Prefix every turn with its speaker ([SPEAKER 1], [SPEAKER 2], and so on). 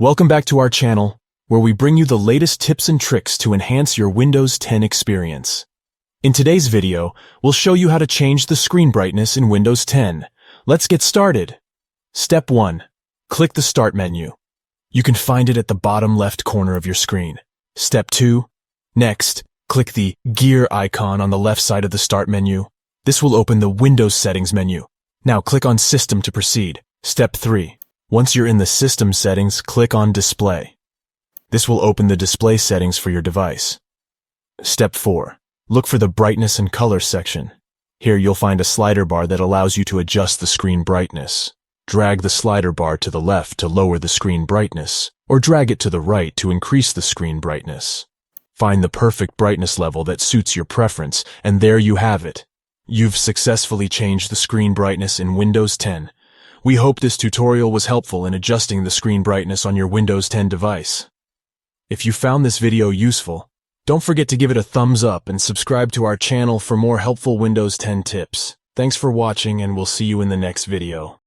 [SPEAKER 1] Welcome back to our channel, where we bring you the latest tips and tricks to enhance your Windows 10 experience. In today's video, we'll show you how to change the screen brightness in Windows 10. Let's get started. Step 1. Click the Start menu. You can find it at the bottom left corner of your screen. Step 2. Next, click the gear icon on the left side of the Start menu. This will open the Windows Settings menu. Now click on System to proceed. Step 3. Once you're in the System settings, click on Display. This will open the display settings for your device. Step 4. Look for the Brightness and Color section. Here you'll find a slider bar that allows you to adjust the screen brightness. Drag the slider bar to the left to lower the screen brightness, or drag it to the right to increase the screen brightness. Find the perfect brightness level that suits your preference, and there you have it. You've successfully changed the screen brightness in Windows 10. We hope this tutorial was helpful in adjusting the screen brightness on your Windows 10 device. If you found this video useful, don't forget to give it a thumbs up and subscribe to our channel for more helpful Windows 10 tips. Thanks for watching, and we'll see you in the next video.